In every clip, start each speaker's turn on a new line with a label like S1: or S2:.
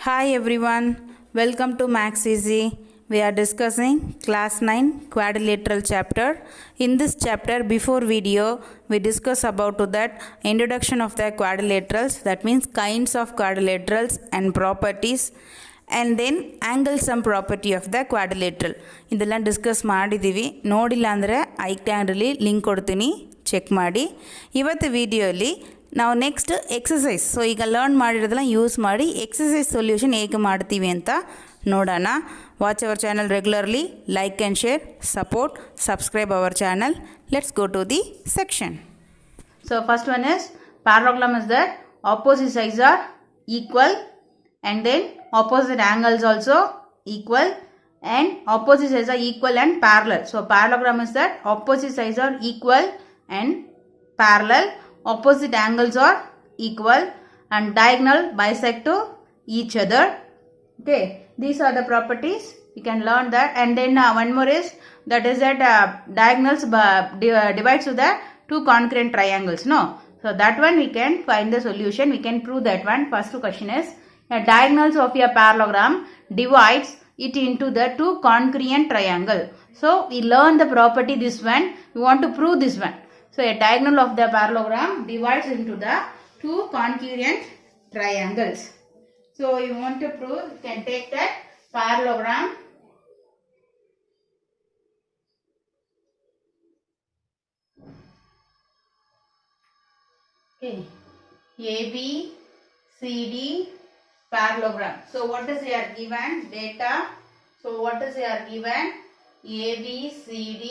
S1: Hi everyone, welcome to Max Easy. We are discussing class 9 quadrilateral chapter. In this chapter before video we discuss about to that introduction of the quadrilaterals, that means kinds of quadrilaterals and properties, and then angle sum property of the quadrilateral. ಇದೆಲ್ಲ discuss ಮಾಡಿದ್ದೀವಿ. ನೋಡಿಲ್ಲ ಅಂದರೆ ಐ ಕ್ಯಾನ್ರಲ್ಲಿ link ಕೊಡ್ತೀನಿ, check ಮಾಡಿ. ಇವತ್ತು ವಿಡಿಯೋಲಿ ನಾವು ನೆಕ್ಸ್ಟ್ ಎಕ್ಸಸೈಸ್, ಸೊ ಈಗ ಲರ್ನ್ ಮಾಡಿರೋದೆಲ್ಲ ಯೂಸ್ ಮಾಡಿ ಎಕ್ಸಸೈಸ್ ಸೊಲ್ಯೂಷನ್ ಹೇಗೆ ಮಾಡ್ತೀವಿ ಅಂತ ನೋಡೋಣ. Watch our channel regularly, like and share, support, subscribe our channel. Let's go to the section. So first one is parallelogram is that opposite sides are equal and then opposite angles also equal and opposite sides are equal and parallel. So parallelogram is that opposite sides are equal and parallel, opposite angles are equal and diagonal bisect to each other. Okay, these are the properties. You can learn that. And then one more is that diagonals divides to the two concurrent triangles. No, so that one we can find the solution. We can prove that one. First question is diagonals of a parallelogram divides it into the two concurrent triangle. So we learn the property this one. We want to prove this one. So a diagonal of the parallelogram divides into the two concurrent triangles. So you want to prove, you can take that parallelogram. Okay, AB, CD, parallelogram. So what is your given data? So what is your given? AB, CD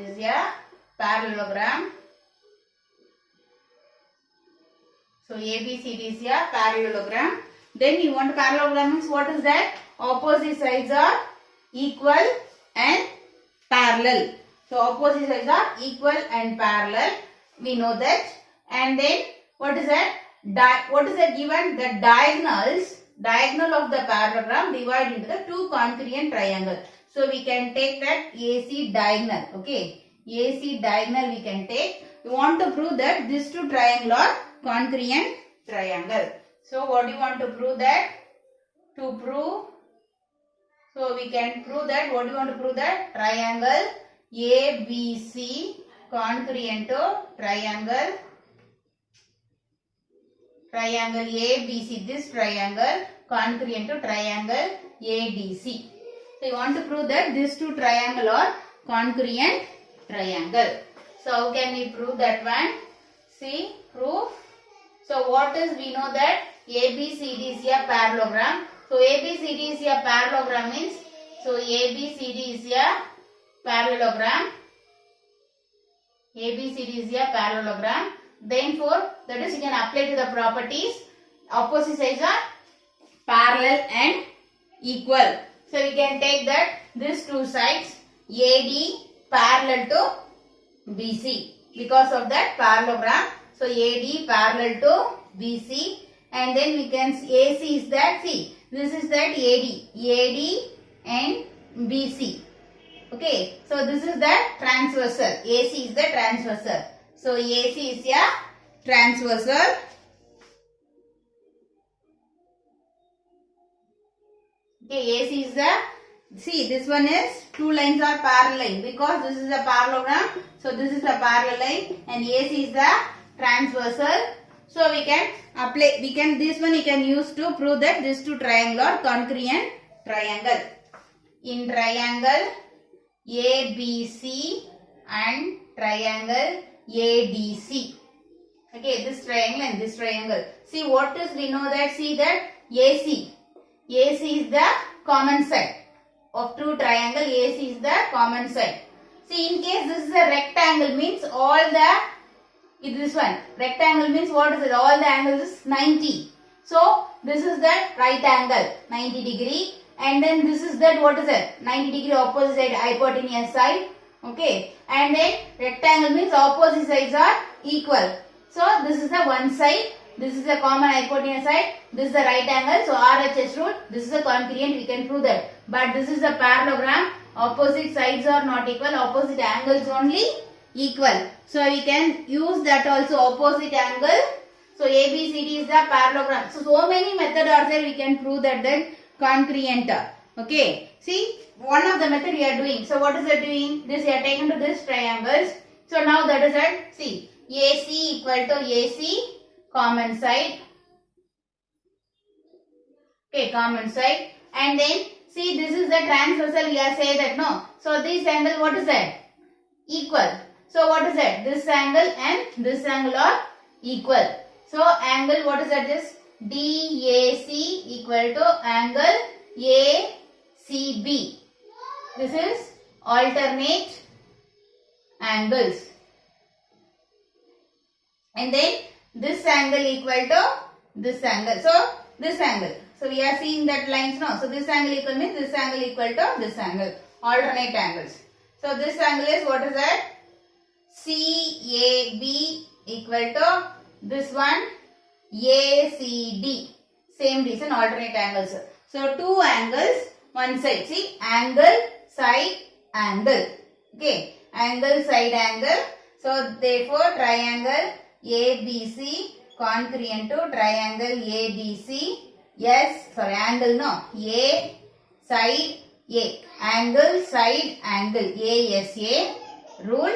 S1: is a parallelogram. So ABCD is a parallelogram. Then you want parallelogram means what is that? Opposite sides are equal and parallel. So opposite sides are equal and parallel. We know that. And then what is that? What is that given? The diagonal of the parallelogram divide into the two concurrent triangle. So we can take that AC diagonal. Okay, AC diagonal we can take. We want to prove that these two triangle are concurrent triangle. So what do you want to prove that? To prove, so we can prove that, what do you want to prove that? Triangle ABC concurrent to triangle ABC, this triangle concurrent to triangle ADC. So you want to prove that these two triangle are concurrent triangle. So how can we prove that one? See, proof. So what is, we know that ABCD is a parallelogram. So ABCD is a parallelogram means, so ABCD is a parallelogram. ABCD is a parallelogram. Therefore, that is, you can apply to the properties. Opposite sides are parallel and equal. So we can take that these two sides AD parallel to BC because of that parallelogram. So AD parallel to BC, and then we can see AC is that, see, this is that AD and BC. Okay, so this is the transversal. AC is the transversal. So AC is a transversal. Okay, AC is the, see, this one is two lines are parallel because this is a parallelogram. So this is a parallel line and AC is the transversal. So we can apply, this one you can use to prove that these two triangle are concurrent triangle. In triangle ABC and triangle ADC. Okay, this triangle and this triangle. See what is, we know that, see that AC is the common side of two triangle. AC is the common side. See, in case this is a rectangle means all the, this one rectangle means what is it? All the angles is 90. So this is the right angle 90 degree, and then this is that, what is it? 90 degree opposite side, hypotenuse side. Okay, and then rectangle means opposite sides are equal. So this is the one side, this is the common hypotenuse side, this is the right angle. So RHS rule, this is a concurrent, we can prove that. But this is a parallelogram, opposite sides are not equal, opposite angles only equal. So we can use that also, opposite angle. So ABCD is the parallelogram. So many methods are there. We can prove that concurrent. Okay. See, one of the method we are doing. So what is it doing? This we are taken to this triangles. So now that is it. See, AC equal to AC, common side. Okay, common side. And then see, this is the transversal. We are saying that no. So this angle, what is that? Equal. So what is that? This angle and this angle are equal. So angle, what is that? This DAC equal to angle ACB. This is alternate angles. And then this angle equal to this angle. So this angle. So we are seeing that lines now. So this angle equal means this angle equal to this angle. Alternate angles. So this angle is, what is that? CAB equal to this one ACD. Same reason, alternate angles. So two angles, one side. See, angle, side, angle. Okay, angle, side, angle. So therefore triangle ABC congruent to triangle ADC. Yes, sorry, angle no. A, side, A. Angle, side, angle. ASA. Rule.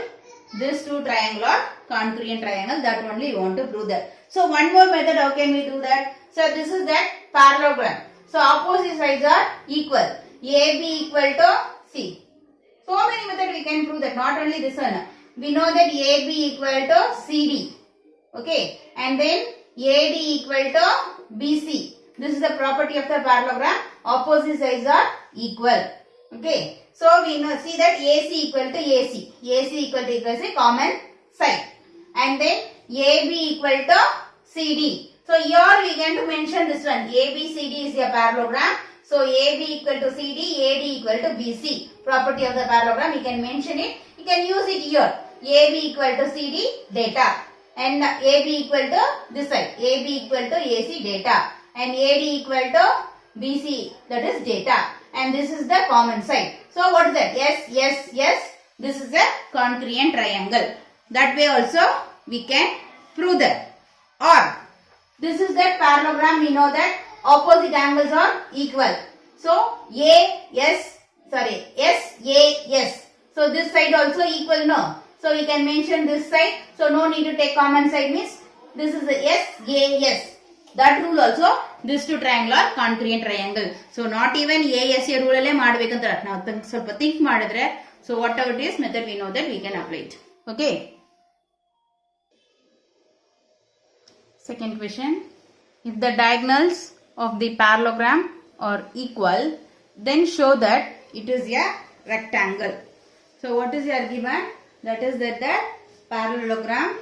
S1: These two triangle are congruent triangle. That only you want to prove that. So one more method, how can we do that? So this is that parallelogram. So opposite sides are equal. AB equal to C. So many methods we can prove that. Not only this one. We know that AB equal to CD. Okay. And then AD equal to BC. This is the property of the parallelogram. Opposite sides are equal. Okay. So we know, see that AC equal to AC. AC equal to a common side. And then AB equal to CD. So here we can to mention this one. ABCD is a parallelogram. So AB equal to CD, AD equal to BC. Property of the parallelogram. We can mention it. You can use it here. AB equal to CD, data. And AB equal to this side. AB equal to AC, data. And AD equal to BC, that is data. And this is the common side. So what is that? Yes, yes, yes. This is a congruent triangle. That way also we can prove that. Or this is that parallelogram. We know that opposite angles are equal. So S, A, S. So this side also equal, no. So we can mention this side. So no need to take common side, means this is the S, A, S. That rule also, these two triangle are congruent triangle. So not even ASA rule alle madbekanta. Now ಸ್ವಲ್ಪ think ಮಾಡಿದ್ರೆ, so whatever it is method, we know that we can apply it. Okay. Second question. If the diagonals of the parallelogram are equal, then show that it is a rectangle. So what is your given? That is that the parallelogram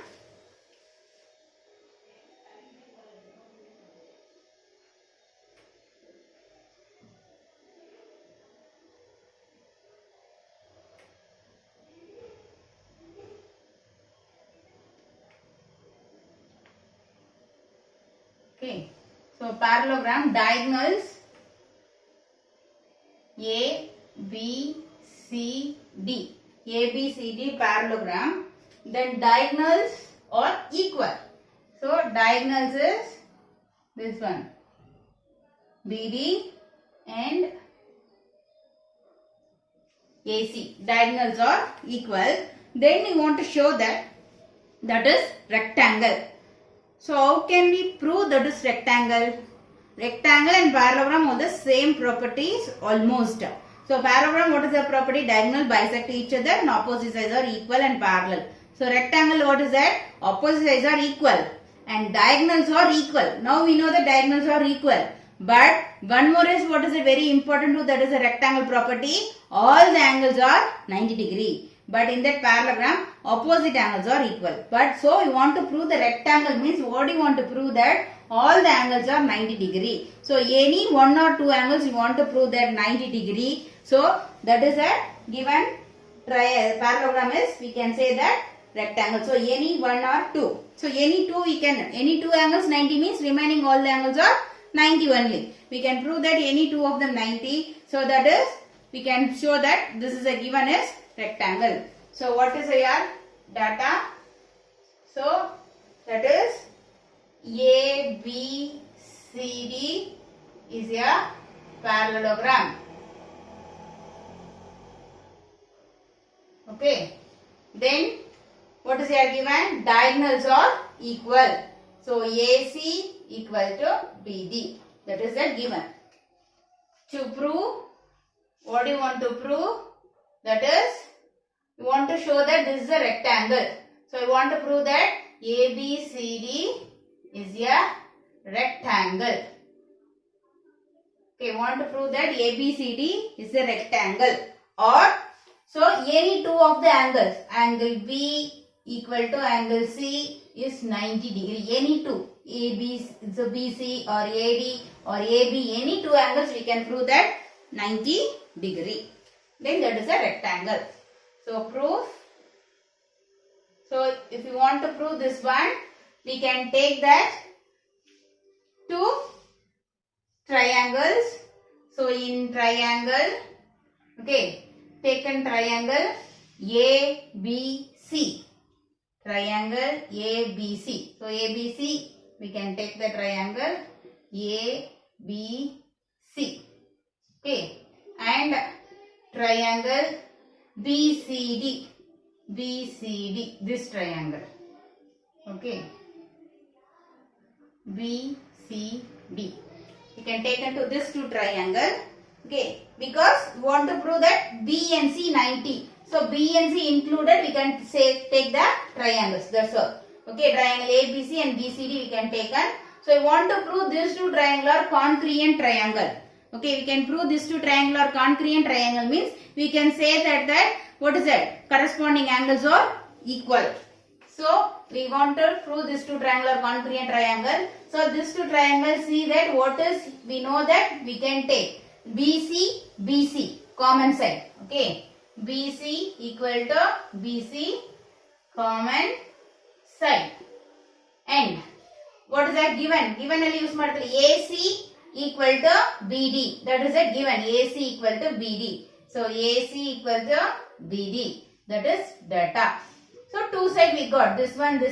S1: okay. So parallelogram diagonals A, B, C, D. A, B, C, D parallelogram. Then diagonals are equal. So diagonals is this one. BD and AC. Diagonals are equal. Then we want to show that is rectangle. So how can we prove that is rectangle? Rectangle and parallelogram have the same properties almost. So parallelogram, what is the property? Diagonal bisect each other and opposite sides are equal and parallel. So rectangle, what is that? Opposite sides are equal and diagonals are equal. Now we know that diagonals are equal. But one more is, what is it very important to, that is a rectangle property. All the angles are 90 degree. But in that parallelogram, opposite angles are equal. But so you want to prove the rectangle means, what do you want to prove? That all the angles are 90 degree. So any one or two angles you want to prove that 90 degree. So that is a given parallelogram is, we can say that rectangle. So any one or two. So any two angles 90 means remaining all the angles are 90 only. We can prove that any two of them 90. So that is, we can show that this is a given as rectangle. So what is your data? So that is ABCD is a parallelogram. Okay. Then what is here given? Diagonals are equal. So AC equal to BD. That is the given. To prove, what do you want to prove? That is, you want to show that this is a rectangle. So I want to prove that ABCD is a rectangle. Okay, I want to prove that ABCD is a rectangle. Or, so any two of the angles, angle B equal to angle C is 90 degree. Any two, AB, so BC or AD or AB, any two angles we can prove that 90 degree. Then that is a rectangle. So proof. So if you want to prove this one, we can take that two triangles. So in triangle, okay, taken triangle ABC. Triangle ABC. So ABC, we can take the triangle ABC. Okay. And triangle BCD. BCD. This triangle. Okay. BCD. We can take into this two triangle. Okay. Because we want to prove that B and C 90. So B and C included, we can say take the triangles. That's all. Okay, triangle ABC and BCD we can take on. So I want to prove these two triangle are concurrent triangle. Okay, we can prove these two triangle are concurrent triangle means we can say that what is that? Corresponding angles are equal. So we want to prove these two triangle are concurrent triangle. So these two triangles, see that what is, we know that we can take BC common side. Okay. BC equal to BC common side. And what is that given? Given ಅಲ್ಲಿ use ಮಾಡ್ತಾರೆ AC equal to BD. That is it given. AC equal to BD. So AC equal to BD. That is data. So two side we got this one and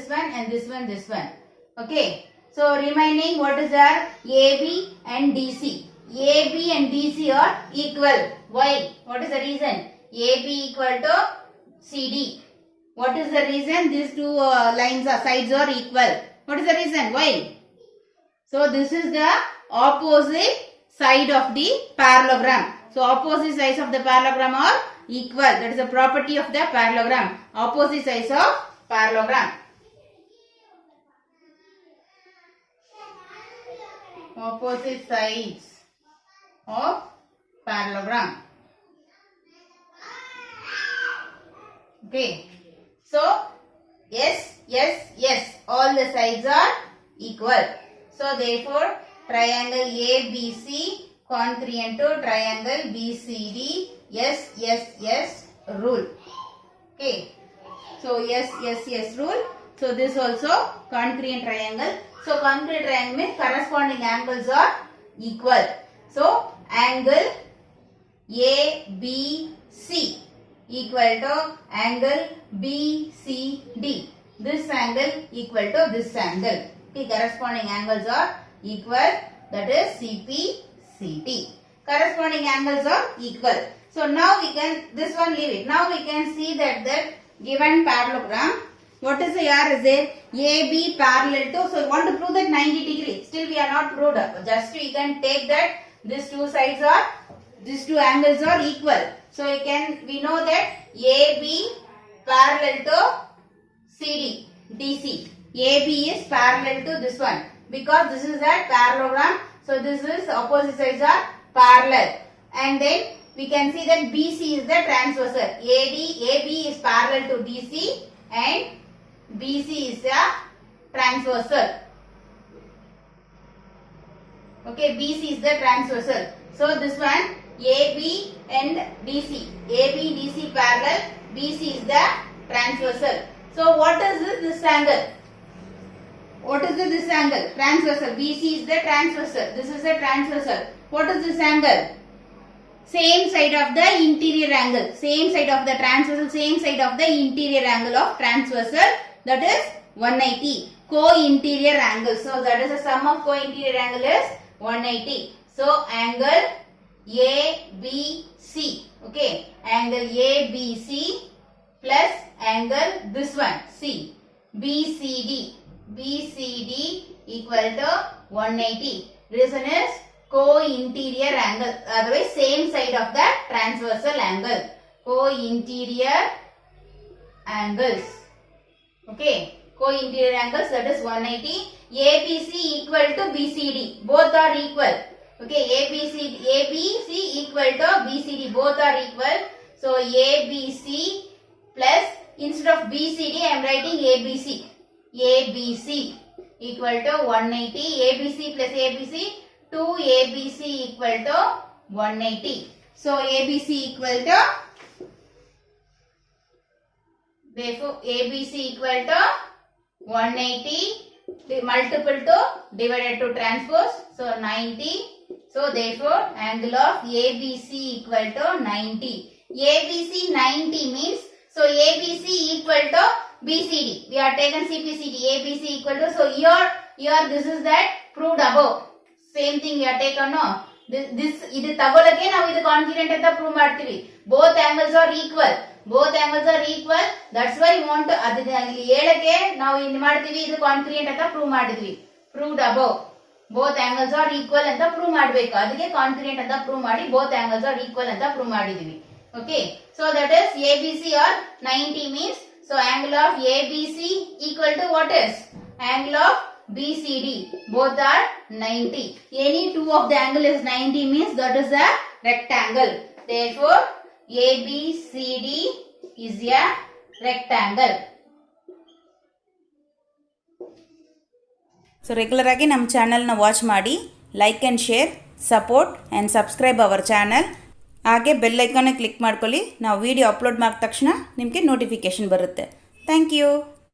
S1: this one. Okay. So remaining what is our AB and DC. AB and DC are equal. Why? What is the reason? AB equal to CD. What is the reason? These two lines or sides are equal. What is the reason? Why? So this is the opposite side of the parallelogram. So opposite sides of the parallelogram are equal. That is the property of the parallelogram. Opposite sides of parallelogram. Opposite sides of parallelogram. Okay. So, yes. All the sides are equal. So, therefore, triangle ABC congruent to triangle BCD. Yes rule. Okay. So, yes rule. So, this also congruent triangle. So, congruent triangle means corresponding angles are equal. So, angle ABC equal to angle BCD. This angle equal to this angle. Okay, corresponding angles are equal. That is CPCT. Corresponding angles are equal. So now we can, this one leave it. Now we can see that the given parallelogram, what is here is there? AB parallel to, so we want to prove that 90 degree. Still we are not proved up. Just we can take that these two sides are, these two angles are equal. So we know that AB parallel to CD, DC. AB is parallel to this one because this is a parallelogram. So this is opposite sides are parallel. And then we can see that BC is the transversal. AB is parallel to DC and BC is the transversal. Okay, BC is the transversal. So this one AB and DC. AB, DC parallel. BC is the transversal. So what is this angle? What is this angle? Transversal. BC is the transversal. This is the transversal. What is this angle? Same side of the interior angle. Same side of the transversal. Same side of the interior angle of transversal. That is 180. co-interior angle. So that is the sum of co-interior angle is 180. So angle ABC. Okay, angle ABC plus angle this one C. BCD equal to 180. Reason is co-interior angle, otherwise same side of the transversal angle. Co-interior angles. Okay, co-interior angles, that is 180. ABC equal to BCD, both are equal. Okay, ABC equal to BCD, both are equal. So ABC plus, instead of BCD I am writing ABC. ABC equal to 180. ABC plus ABC, 2ABC equal to 180. So ABC equal to, therefore ABC equal to 180 multiple to divided to transpose, so 90. So therefore angle of ABC equal to 90. ABC 90 means, so ABC equal to BCD. We are taken CPCD. ABC equal to, so here this is that proved above. Same thing we are taken, no? This idu tagolake now idu congruent anta prove ಮಾಡ್ತೀವಿ. Both angles are equal. Both angles are equal. That's why we want to ಅದನ್ನ ಅಲ್ಲಿ ಹೇಳಕ್ಕೆ ನಾವು ಏನು ಮಾಡ್ತೀವಿ, ಇದು congruent ಅಂತ prove ಮಾಡಿದ್ವಿ. Proved above. Both angles are equal ಅಂತ prove ಮಾಡಬೇಕು. ಅದಕ್ಕೆ congruent ಅಂತ prove ಮಾಡಿ both angles are equal ಅಂತ prove ಮಾಡಿದ್ವಿ. Okay, so that is ABC or 90 means, so angle of ABC equal to what is? Angle of BCD, both are 90. Any two of the angle is 90 means that is a rectangle. Therefore ABCD is a rectangle.
S2: So regular ಆಗಿ ನಮ್ಮ ಚಾನಲ್ನ watch ಮಾಡಿ, like and share, support and subscribe our channel. ಹಾಗೆ bell ಐಕಾನ್ನ click ಮಾಡ್ಕೊಳ್ಳಿ. ನಾವು video upload ಮಾಡಿದ ತಕ್ಷಣ ನಿಮಗೆ ನೋಟಿಫಿಕೇಷನ್ ಬರುತ್ತೆ. Thank you.